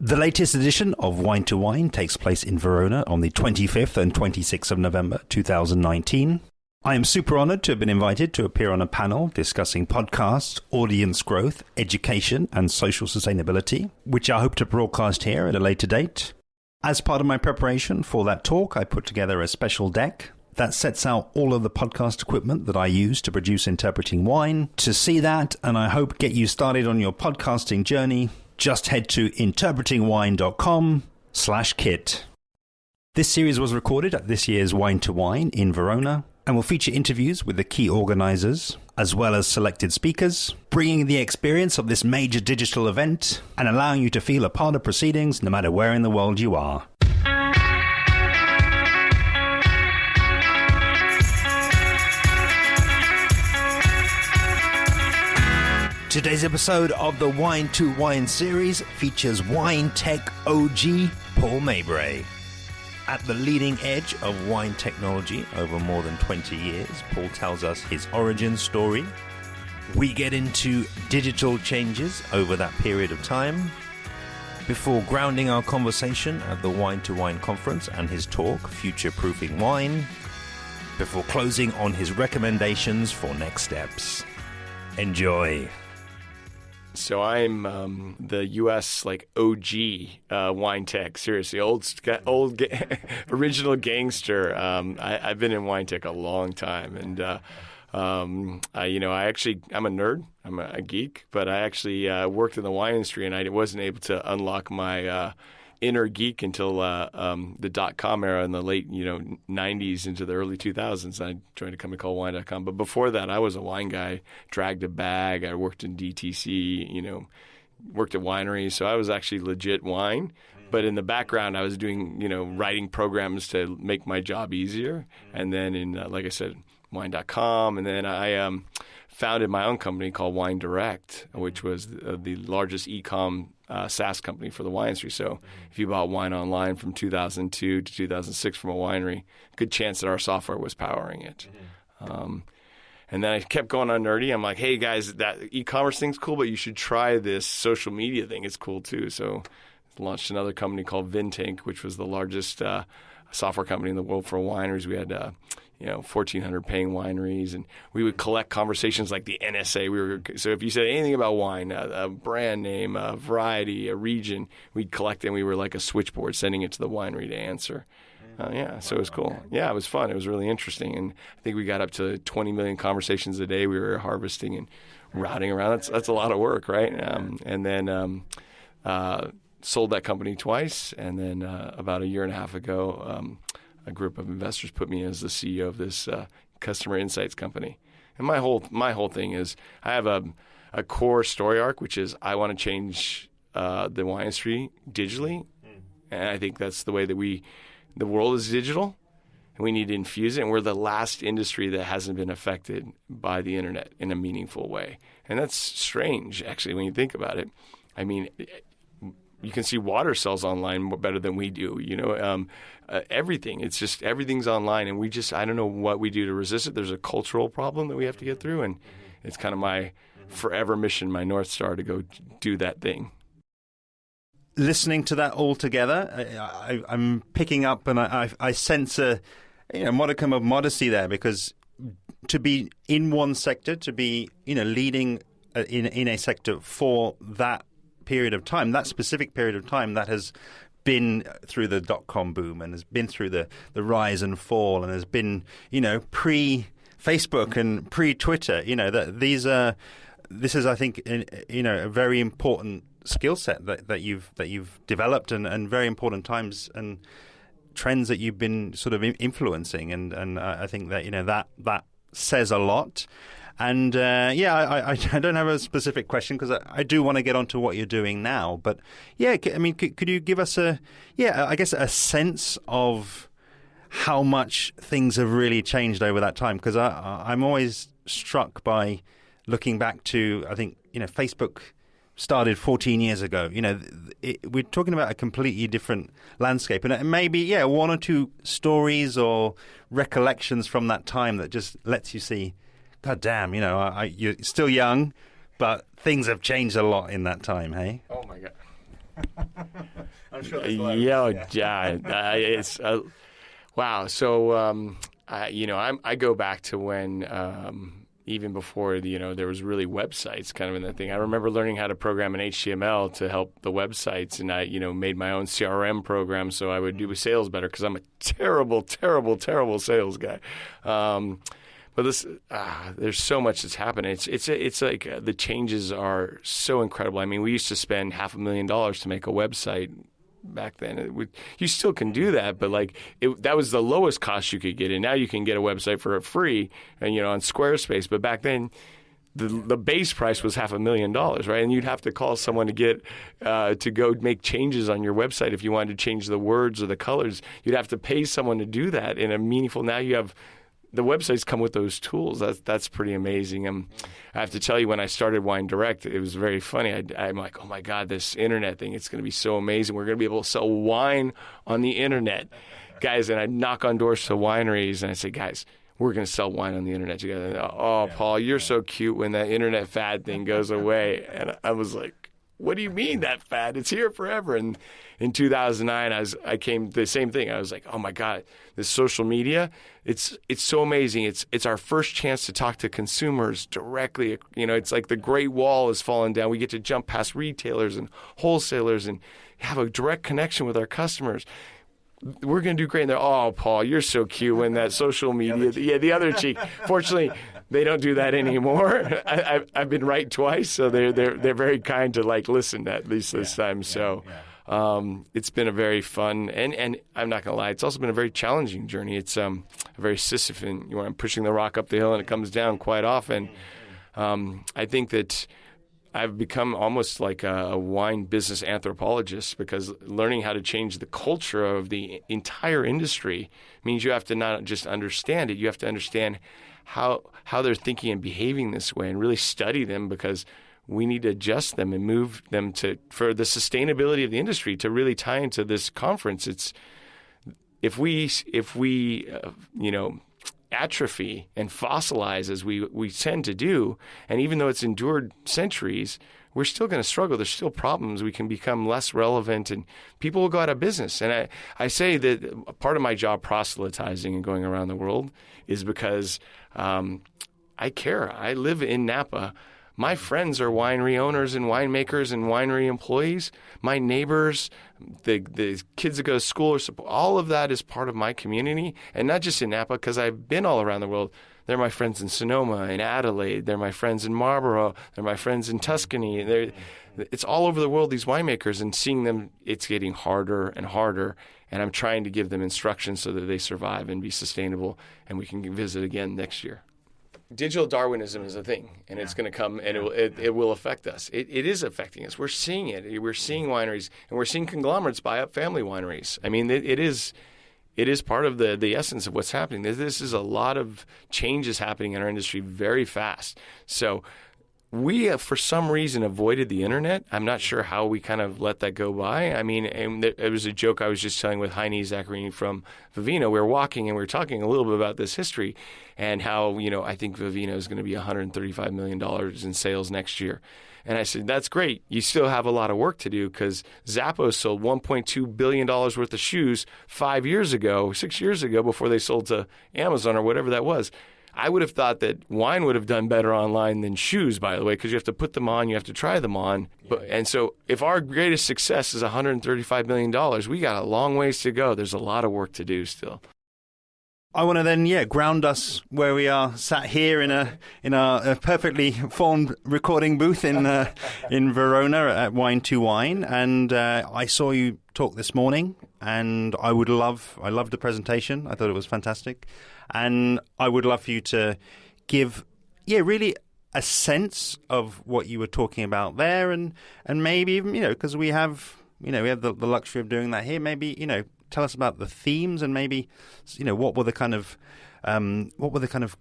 The latest edition of Wine2Wine takes place in Verona on the 25th and 26th of November 2019. I am super honored to have been invited to appear on a panel discussing podcasts, audience growth, education, and social sustainability, which I hope to broadcast here at a later date. As part of my preparation for that talk, I put together a special deck that sets out all of the podcast equipment that I use to produce Interpreting Wine. To see that, and I hope get you started on your podcasting journey, just head to interpretingwine.com/kit. This series was recorded at this year's Wine2Wine in Verona and will feature interviews with the key organizers, as well as selected speakers, bringing the experience of this major digital event and allowing you to feel a part of proceedings no matter where in the world you are. Today's episode of the Wine2Wine series features wine tech OG Paul Mabray. At the leading edge of wine technology over more than 20 years, Paul tells us his origin story. We get into digital changes over that period of time, before grounding our conversation at the Wine2Wine conference and his talk, Future-Proofing Wine, before closing on his recommendations for next steps. Enjoy. So I'm the U.S. OG wine tech. Seriously, original gangster. I've been in wine tech a long time, and I'm a nerd. I'm a geek, but I actually worked in the wine industry, and I wasn't able to unlock my inner geek until the .com era in the late 90s into the early 2000s. I joined a company called Wine.com. But before that, I was a wine guy, dragged a bag. I worked in DTC, worked at wineries. So I was actually legit wine. But in the background, I was doing, writing programs to make my job easier. And then in, like I said, Wine.com. And then I founded my own company called Wine Direct, which was the largest e-com SaaS company for the wine industry. So if you bought wine online from 2002 to 2006 from a winery, good chance that our software was powering it. And then I kept going on nerdy. I'm like, hey, guys, that e-commerce thing's cool, but you should try this social media thing. It's cool, too. So I launched another company called Vintink, which was the largest software company in the world for wineries. We had 1,400 paying wineries, and we would collect conversations like the NSA. So if you said anything about wine, a brand name, a variety, a region, we'd collect it, and we were like a switchboard sending it to the winery to answer. So it was cool. Yeah, it was fun. It was really interesting, and I think we got up to 20 million conversations a day we were harvesting and routing around. That's a lot of work, right? And then sold that company twice, and then about a year and a half ago, a group of investors put me as the CEO of this customer insights company. And my whole thing is I have a core story arc, which is I want to change the wine industry digitally. And I think that's the way that the world is digital, and we need to infuse it. And we're the last industry that hasn't been affected by the internet in a meaningful way. And that's strange, actually, when you think about it. I mean, you can see water sells online better than we do, everything. It's just everything's online, and I don't know what we do to resist it. There's a cultural problem that we have to get through, and it's kind of my forever mission, my North Star, to go do that thing. Listening to that all together, I'm picking up, and I sense a modicum of modesty there, because to be in one sector, to be leading in a sector for that period of time, that specific period of time that has been through the dot-com boom and has been through the rise and fall and has been, pre-Facebook and pre-Twitter, this is, I think, a very important skill set that you've developed and very important times and trends that you've been sort of influencing. And I think that that says a lot. And I don't have a specific question because I do want to get onto what you're doing now. But yeah, I mean, could you give us a sense of how much things have really changed over that time? Because I'm always struck by looking back to, I think, Facebook started 14 years ago. We're talking about a completely different landscape. And maybe, one or two stories or recollections from that time that just lets you see, God damn, you're still young, but things have changed a lot in that time, hey? Oh, my God. I'm sure there's loads. It's wow. So I go back to when even before there was really websites kind of in that thing. I remember learning how to program in HTML to help the websites, and I made my own CRM program so I would do sales better because I'm a terrible sales guy. But there's so much that's happening. It's like the changes are so incredible. I mean, we used to spend $500,000 to make a website back then. You still can do that, but that was the lowest cost you could get. And now you can get a website for free, on Squarespace. But back then, the base price was $500,000, right? And you'd have to call someone to get to go make changes on your website if you wanted to change the words or the colors. You'd have to pay someone to do that in a meaningful. Now you have. The websites come with those tools. That's pretty amazing. I have to tell you, when I started Wine Direct, it was very funny. I'm like, oh my God, this internet thing, it's going to be so amazing. We're going to be able to sell wine on the internet. Guys, and I knock on doors to wineries and I say, guys, we're going to sell wine on the internet together. And, oh, Paul, you're so cute when that internet fad thing goes away. And I was like, what do you mean that fad? It's here forever. And in 2009, I came the same thing. I was like, oh my God, this social media, it's so amazing. It's our first chance to talk to consumers directly. It's like the Great Wall is falling down. We get to jump past retailers and wholesalers and have a direct connection with our customers. We're going to do great. And they're, oh, Paul, you're so cute when that social media, the other cheek. Fortunately, they don't do that anymore. I've been right twice, so they're very kind to listen at least this time. So it's been a very fun and I'm not going to lie, it's also been a very challenging journey. It's a very Sisyphean. I'm pushing the rock up the hill and it comes down quite often. I think that I've become almost like a wine business anthropologist because learning how to change the culture of the entire industry means you have to not just understand it, you have to understand how they're thinking and behaving this way and really study them because we need to adjust them and move them for the sustainability of the industry to really tie into this conference. It's if we atrophy and fossilize as we tend to do, and even though it's endured centuries, we're still going to struggle. There's still problems. We can become less relevant and people will go out of business. And I say that part of my job proselytizing and going around the world is because I care. I live in Napa. My friends are winery owners and winemakers and winery employees. My neighbors, the kids that go to school, all of that is part of my community. And not just in Napa, because I've been all around the world. They're my friends in Sonoma, in Adelaide. They're my friends in Marlborough. They're my friends in Tuscany. It's all over the world, these winemakers. And seeing them, it's getting harder and harder. And I'm trying to give them instructions so that they survive and be sustainable. And we can visit again next year. Digital Darwinism is a thing, and it's going to come, and it will affect us. It is affecting us. We're seeing it. We're seeing wineries, and we're seeing conglomerates buy up family wineries. I mean, it is part of the essence of what's happening. This is a lot of changes happening in our industry very fast. So we have, for some reason, avoided the internet. I'm not sure how we kind of let that go by. I mean, and it was a joke I was just telling with Heine Zaccarini from Vivino. We were walking and we were talking a little bit about this history and how, I think Vivino is going to be $135 million in sales next year. And I said, that's great. You still have a lot of work to do because Zappos sold $1.2 billion worth of shoes 6 years ago, before they sold to Amazon or whatever that was. I would have thought that wine would have done better online than shoes, by the way, because you have to put them on, you have to try them on. And so if our greatest success is $135 million, we got a long ways to go. There's a lot of work to do still. I want to then, ground us where we are sat here in a perfectly formed recording booth in Verona at Wine2Wine. And I saw you talk this morning, and I loved the presentation. I thought it was fantastic. And I would love for you to give, really a sense of what you were talking about there, and maybe even, because we have the luxury of doing that here. Maybe, tell us about the themes and maybe, what were the kind of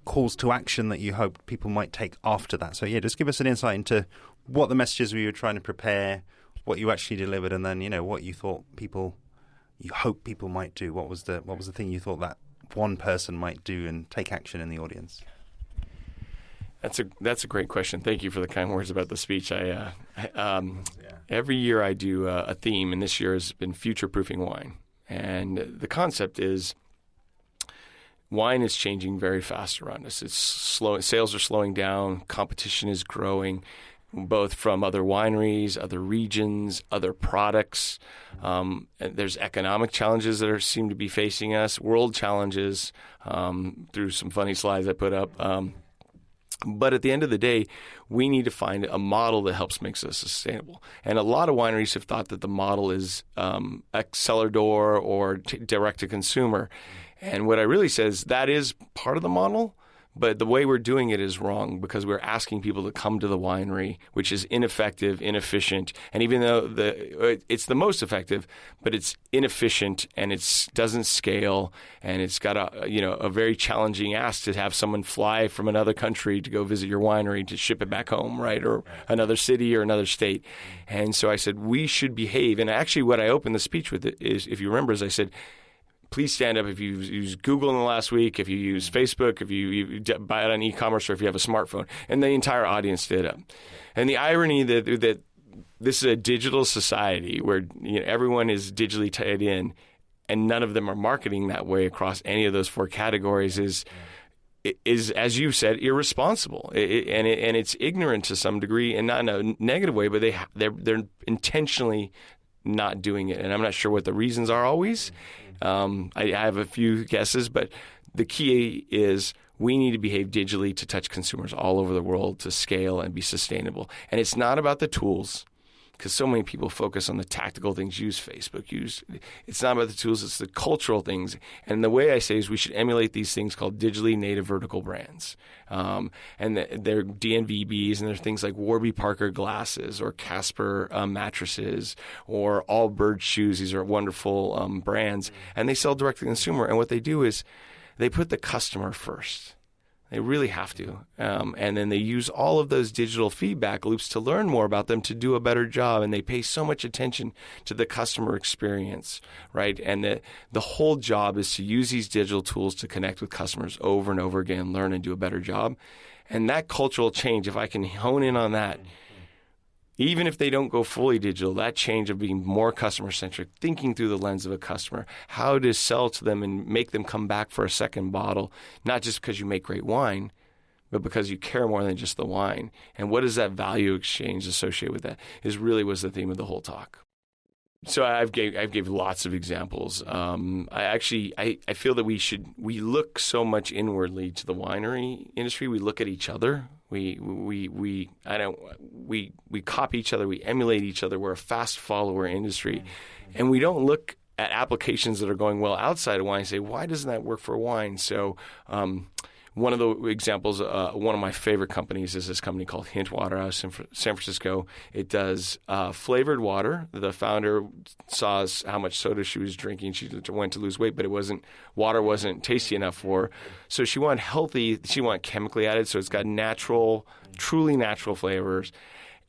calls to action that you hoped people might take after that. So just give us an insight into what the messages we were trying to prepare, what you actually delivered, and then what you thought you hope people might do. What was the thing you thought that one person might do and take action in the audience? That's a great question. Thank you for the kind words about the speech. Every year I do a theme, and this year has been future-proofing wine. And the concept is wine is changing very fast around us. It's slow. Sales are slowing down. Competition is growing, both from other wineries, other regions, other products. There's economic challenges that seem to be facing us, world challenges, through some funny slides I put up. But at the end of the day, we need to find a model that helps make us sustainable. And a lot of wineries have thought that the model is a cellar door or direct to consumer. And what I really say is that is part of the model, but the way we're doing it is wrong because we're asking people to come to the winery, which is ineffective, inefficient. And even though it's the most effective, but it's inefficient and it doesn't scale, and it's got a very challenging ask to have someone fly from another country to go visit your winery to ship it back home, right? Or another city or another state. And so I said, we should behave. And actually what I opened the speech with is, if you remember, is I said, please stand up if you use Google in the last week, if you use Facebook, if you buy it on e-commerce, or if you have a smartphone. And the entire audience stood up. And the irony that this is a digital society where everyone is digitally tied in, and none of them are marketing that way across any of those four categories is, as you said, irresponsible. And it's ignorant to some degree, and not in a negative way, but they're intentionally not doing it. And I'm not sure what the reasons are always. I have a few guesses, but the key is we need to behave digitally to touch consumers all over the world, to scale and be sustainable. And it's not about the tools, because so many people focus on the tactical things, use Facebook, it's not about the tools, it's the cultural things. And the way I say is we should emulate these things called digitally native vertical brands. And they're DNVBs, and there's things like Warby Parker glasses or Casper mattresses or Allbirds shoes. These are wonderful brands, and they sell direct to consumer. And what they do is they put the customer first. They really have to. And then they use all of those digital feedback loops to learn more about them, to do a better job. And they pay so much attention to the customer experience, right? And the whole job is to use these digital tools to connect with customers over and over again, learn and do a better job. And that cultural change, if I can hone in on that, even if they don't go fully digital, that change of being more customer-centric, thinking through the lens of a customer, how to sell to them and make them come back for a second bottle, not just because you make great wine, but because you care more than just the wine. And what is that value exchange associated with that was the theme of the whole talk. So I've gave lots of examples. I feel that we look so much inwardly to the winery industry. We look at each other. We copy each other. We emulate each other. We're a fast follower industry, and we don't look at applications that are going well outside of wine and say, why doesn't that work for wine? So one of the examples, one of my favorite companies is this company called Hint Water out of San Francisco. It does flavored water. The founder saw how much soda she was drinking. She went to lose weight, but water wasn't tasty enough for her. So she wanted healthy. She wanted chemically added, so it's got natural, truly natural flavors.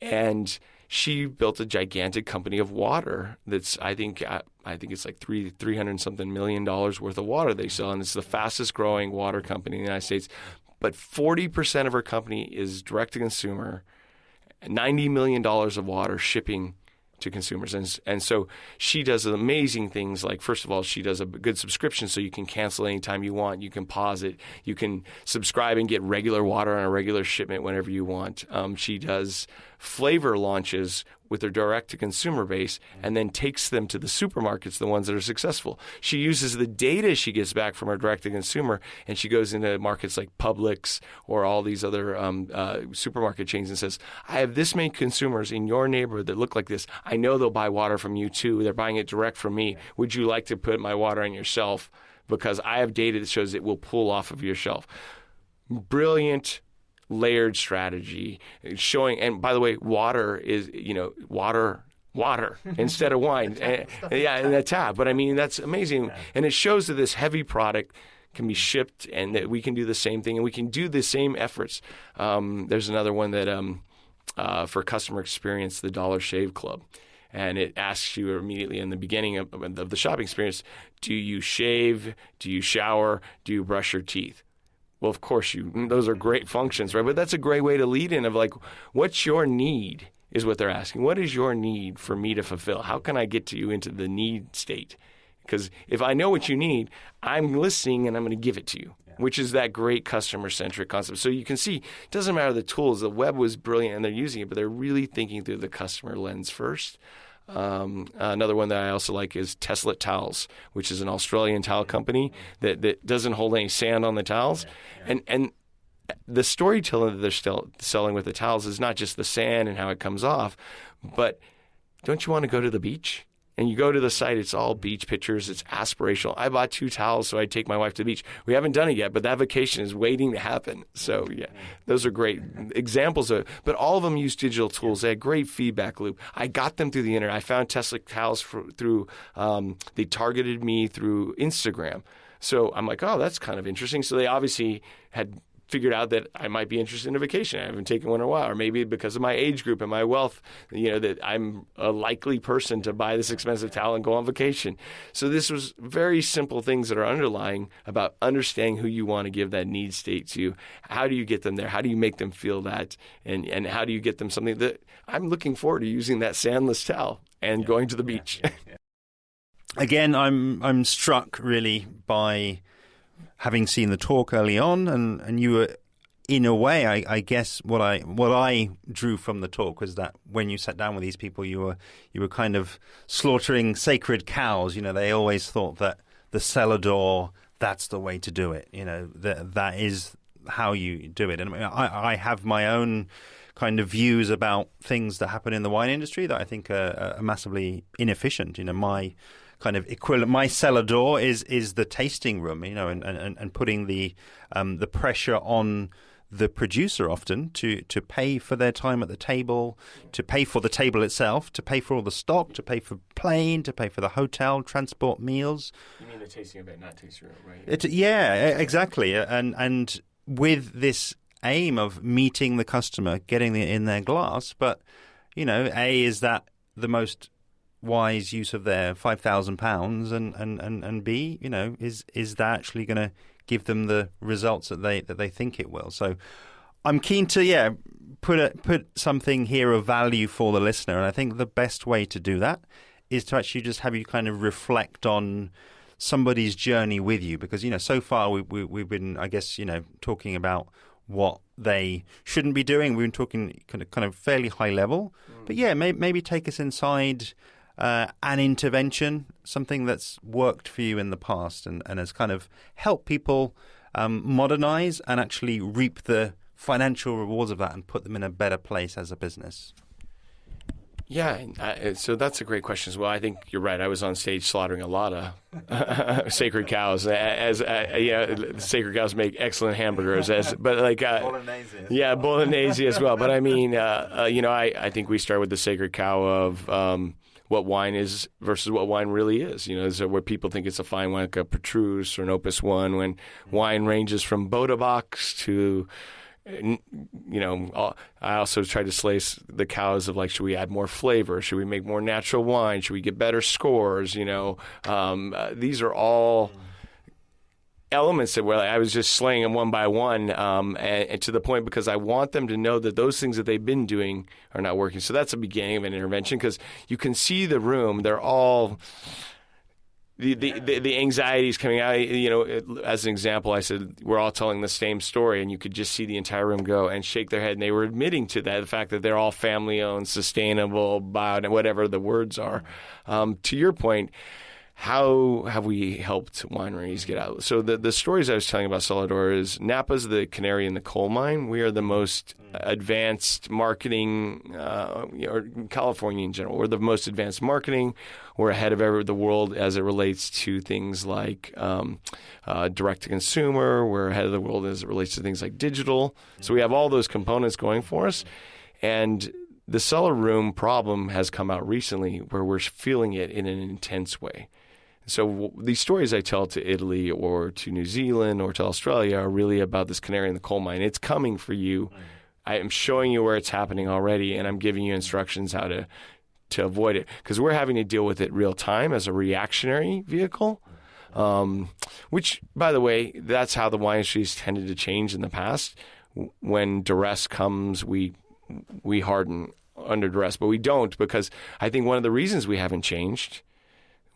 And she built a gigantic company of water that's, I think it's like $300 something million worth of water they sell, and it's the fastest growing water company in the United States. But 40% of her company is direct to consumer, $90 million of water shipping to consumers. And so she does amazing things like, first of all, she does a good subscription so you can cancel anytime you want. You can pause it. You can subscribe and get regular water on a regular shipment whenever you want. She does flavor launches with their direct-to-consumer base and then takes them to the supermarkets, the ones that are successful. She uses the data she gets back from her direct-to-consumer, and she goes into markets like Publix or all these other supermarket chains and says, I have this many consumers in your neighborhood that look like this. I know they'll buy water from you too. They're buying it direct from me. Would you like to put my water on your shelf? Because I have data that shows it will pull off of your shelf. Brilliant layered strategy showing, and by the way, water is, water instead of wine. In the tap. But I mean, that's amazing. And it shows that this heavy product can be shipped and that we can do the same thing and we can do the same efforts. There's another one that for customer experience, the Dollar Shave Club. And it asks you immediately in the beginning of the shopping experience, do you shave? Do you shower? Do you brush your teeth? Well, of course, those are great functions, right? But that's a great way to lead in of like, what's your need? is what they're asking. What is your need for me to fulfill? How can I get to you into the need state? Because if I know what you need, I'm listening and I'm going to give it to you, which is that great customer-centric concept. So you can see, it doesn't matter the tools. The web was brilliant and they're using it, but they're really thinking through the customer lens first. Another one that I also like is Tesla Towels, which is an Australian towel company that doesn't hold any sand on the towels. And the storytelling that they're still selling with the towels is not just the sand and how it comes off, but don't you want to go to the beach? And you go to the site, it's all beach pictures. It's aspirational. I bought 2 towels so I'd take my wife to the beach. We haven't done it yet, but that vacation is waiting to happen. So, yeah, those are great examples of it. But all of them use digital tools. They had great feedback loop. I got them through the internet. I found Tesla towels through they targeted me through Instagram. So I'm like, oh, that's kind of interesting. So they obviously had figured out that I might be interested in a vacation. I haven't taken one in a while, or maybe because of my age group and my wealth, that I'm a likely person to buy this expensive towel and go on vacation. So this was very simple things that are underlying about understanding who you want to give that need state to. How do you get them there? How do you make them feel that? And how do you get them something that I'm looking forward to using that sandless towel and going to the beach? Again, I'm struck really by having seen the talk early on, and you were, in a way, I guess what I drew from the talk was that when you sat down with these people, you were kind of slaughtering sacred cows. They always thought that the cellar door, that's the way to do it. That is how you do it. And I have my own kind of views about things that happen in the wine industry that I think are massively inefficient. My kind of equivalent, my cellar door is the tasting room, and putting the pressure on the producer often to pay for their time at the table, to pay for the table itself, to pay for all the stock, to pay for plane, to pay for the hotel, transport, meals. You mean the tasting event, not tasting room, right? Yeah, exactly. And with this aim of meeting the customer, getting it in their glass, but A, is that the most wise use of their £5,000, and B, is that actually going to give them the results that they think it will? So I'm keen to put something here of value for the listener, and I think the best way to do that is to actually just have you kind of reflect on somebody's journey with you, because so far we've been, I guess, talking about what they shouldn't be doing. We've been talking kind of fairly high level, but maybe take us inside an intervention, something that's worked for you in the past and has kind of helped people modernize and actually reap the financial rewards of that and put them in a better place as a business. Yeah, so that's a great question as well. I think you're right. I was on stage slaughtering a lot of sacred cows. Sacred cows make excellent hamburgers. Bolognese. Yeah, bolognese as well. But I mean, I think we start with the sacred cow of what wine is versus what wine really is. So where people think it's a fine wine, like a Petrus or an Opus One, when wine ranges from Boderbachs to, I also try to slice the cows of should we add more flavor? Should we make more natural wine? Should we get better scores? These are all elements that I was just slaying them one by one, and to the point because I want them to know that those things that they've been doing are not working. So that's the beginning of an intervention, because you can see the room. They're all the anxieties coming out. As an example, I said we're all telling the same story, and you could just see the entire room go and shake their head, and they were admitting to that, the fact that they're all family-owned, sustainable, bio, whatever the words are. To your point, how have we helped wineries get out? So the stories I was telling about Celador is Napa's the canary in the coal mine. We are the most advanced marketing, or California in general. We're the most advanced marketing. We're ahead of the world as it relates to things like direct-to-consumer. We're ahead of the world as it relates to things like digital. So we have all those components going for us. And the cellar room problem has come out recently where we're feeling it in an intense way. So these stories I tell to Italy or to New Zealand or to Australia are really about this canary in the coal mine. It's coming for you. I am showing you where it's happening already, and I'm giving you instructions how to avoid it, because we're having to deal with it real time as a reactionary vehicle, which, by the way, that's how the wine industry has tended to change in the past. When duress comes, we harden under duress, but we don't, because I think one of the reasons we haven't changed,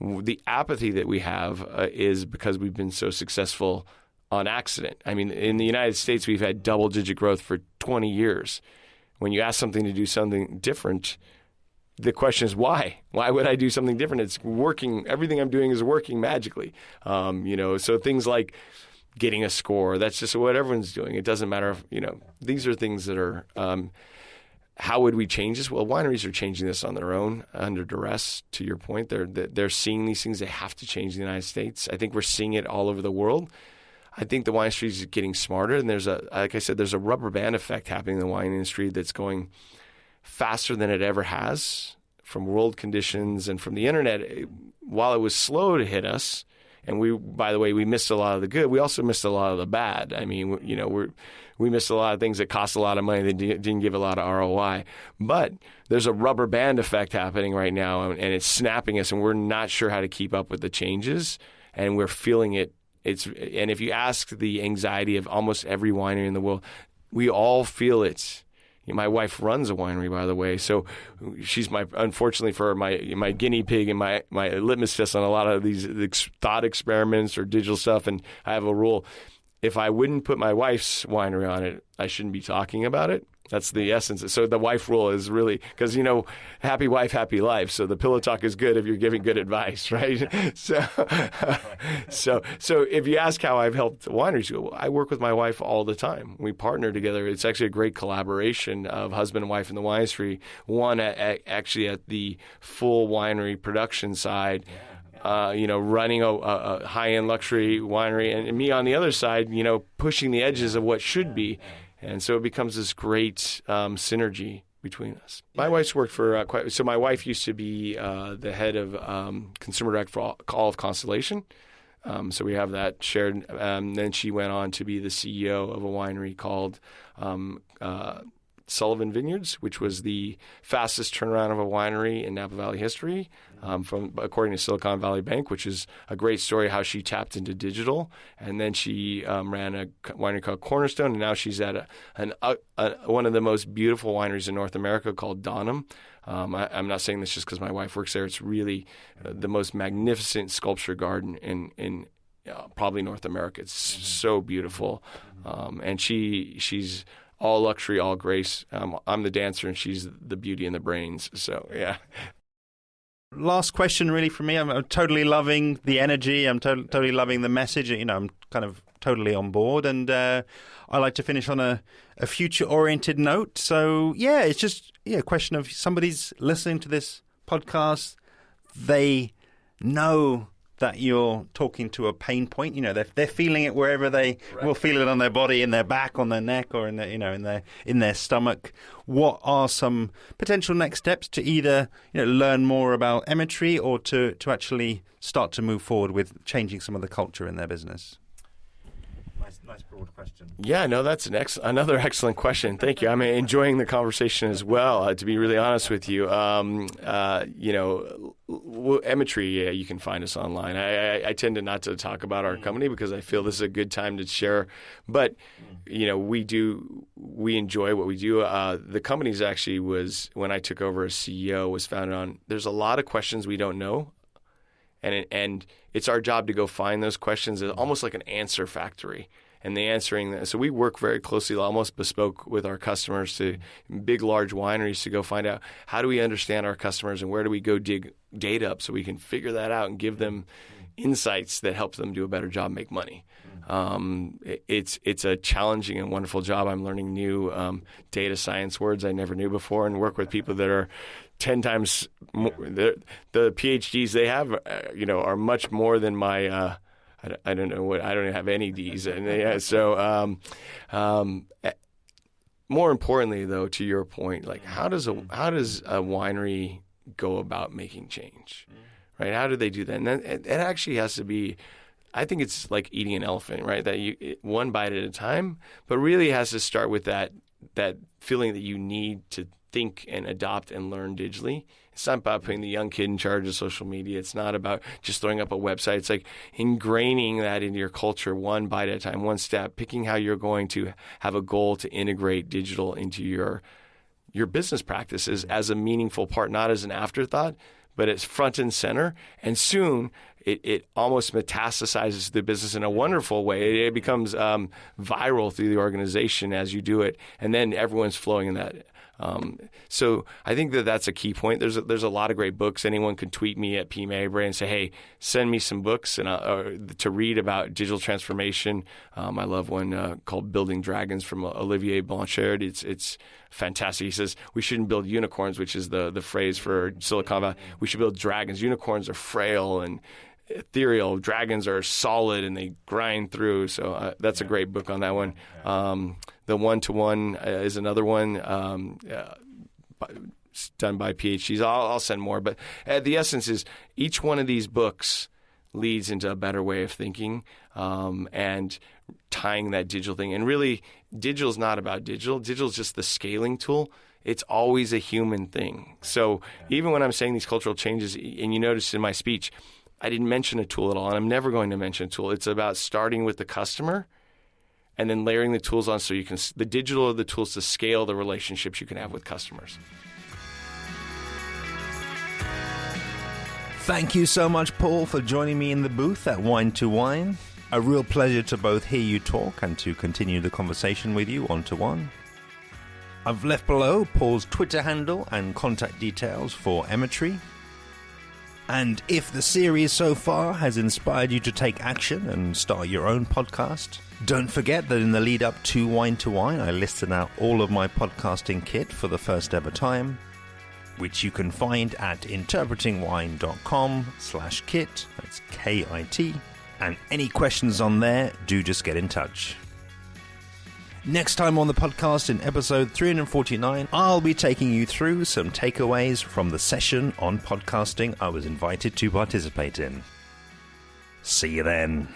the apathy that we have, is because we've been so successful on accident. I mean, in the United States, we've had double-digit growth for 20 years. When you ask something to do something different, the question is why? Why would I do something different? It's working. Everything I'm doing is working magically. So things like getting a score, that's just what everyone's doing. It doesn't matter if, these are things that are, how would we change this? Well, wineries are changing this on their own under duress, to your point. They're seeing these things. They have to change in the United States. I think we're seeing it all over the world. I think the wine industry is getting smarter, and like I said, there's a rubber band effect happening in the wine industry that's going faster than it ever has from world conditions and from the internet. While it was slow to hit us, and by the way, we missed a lot of the good, we also missed a lot of the bad. I mean, we missed a lot of things that cost a lot of money that didn't give a lot of ROI. But there's a rubber band effect happening right now, and it's snapping us, and we're not sure how to keep up with the changes, and we're feeling it. And if you ask the anxiety of almost every winery in the world, we all feel it. My wife runs a winery, by the way, so she's unfortunately for my guinea pig and my litmus test on a lot of these thought experiments or digital stuff. And I have a rule: if I wouldn't put my wife's winery on it, I shouldn't be talking about it. That's the essence. So the wife rule is really, because, happy wife, happy life. So the pillow talk is good if you're giving good advice, right? So if you ask how I've helped wineries, I work with my wife all the time. We partner together. It's actually a great collaboration of husband and wife in the wine industry. One actually at the full winery production side, running a high-end luxury winery, and me on the other side, pushing the edges of what should be. And so it becomes this great synergy between us. My wife's worked for so my wife used to be the head of consumer direct for all of Constellation. So we have that shared. Then she went on to be the CEO of a winery called Sullivan Vineyards, which was the fastest turnaround of a winery in Napa Valley history, according to Silicon Valley Bank, which is a great story how she tapped into digital. And then she ran a winery called Cornerstone, and now she's at one of the most beautiful wineries in North America called Donham. I'm not saying this just because my wife works there. It's really the most magnificent sculpture garden in probably North America. It's so beautiful. And she's all luxury, all grace. I'm the dancer, and she's the beauty and the brains. So, yeah. Last question really from me. I'm totally loving the energy. I'm totally loving the message. I'm kind of totally on board. And I like to finish on a future-oriented note. So, yeah, it's just a question of somebody's listening to this podcast. They know that you're talking to a pain point. They're feeling it wherever they will feel it on their body, in their back, on their neck, or in their stomach. What are some potential next steps to either learn more about Emetry or to actually start to move forward with changing some of the culture in their business? Nice broad question. Yeah, no, that's another excellent question. Thank you. I'm enjoying the conversation as well, to be really honest with you. Emetry, you can find us online. I tend to not to talk about our company because I feel this is a good time to share. But, we enjoy what we do. The company's actually when I took over as CEO, was founded on, there's a lot of questions we don't know. And it's our job to go find those questions. It's almost like an answer factory. And the answering, so we work very closely, almost bespoke with our customers, to big, large wineries, to go find out how do we understand our customers and where do we go dig data up so we can figure that out and give them insights that help them do a better job, make money. It's a challenging and wonderful job. I'm learning new data science words I never knew before, and work with people that are 10 times more. The PhDs they have, are much more than my. I don't know what. I don't have any D's, and more importantly, though, to your point, like how does a winery go about making change, right? How do they do that? And then it actually has to be. I think it's like eating an elephant, right? That one bite at a time, but really has to start with that feeling that you need to think and adopt and learn digitally. It's not about putting the young kid in charge of social media. It's not about just throwing up a website. It's like ingraining that into your culture one bite at a time, one step, picking how you're going to have a goal to integrate digital into your your business practices as a meaningful part, not as an afterthought, but it's front and center. And soon it almost metastasizes to the business in a wonderful way. It becomes viral through the organization as you do it. And then everyone's flowing in that. So I think that's a key point. There's a lot of great books. Anyone can tweet me at P. Mabray and say, hey, send me some books and to read about digital transformation. I love one called Building Dragons from Olivier Blanchard. It's fantastic. He says we shouldn't build unicorns, which is the phrase for Silicon Valley. We should build dragons. Unicorns are frail and ethereal. Dragons are solid and they grind through. So that's a great book on that one. The Wine2Wine is another one done by PhDs. I'll send more. But the essence is each one of these books leads into a better way of thinking and tying that digital thing. And really, digital is not about digital. Digital is just the scaling tool. It's always a human thing. So even when I'm saying these cultural changes, and you notice in my speech, I didn't mention a tool at all, and I'm never going to mention a tool. It's about starting with the customer and then layering the tools on so you can, the digital are the tools to scale the relationships you can have with customers. Thank you so much, Paul, for joining me in the booth at Wine2Wine. A real pleasure to both hear you talk and to continue the conversation with you one-to-one. I've left below Paul's Twitter handle and contact details for Emetry. And if the series so far has inspired you to take action and start your own podcast, don't forget that in the lead up to Wine2Wine, I listed out all of my podcasting kit for the first ever time, which you can find at interpretingwine.com/kit. That's KIT. And any questions on there, do just get in touch. Next time on the podcast in episode 349, I'll be taking you through some takeaways from the session on podcasting I was invited to participate in. See you then.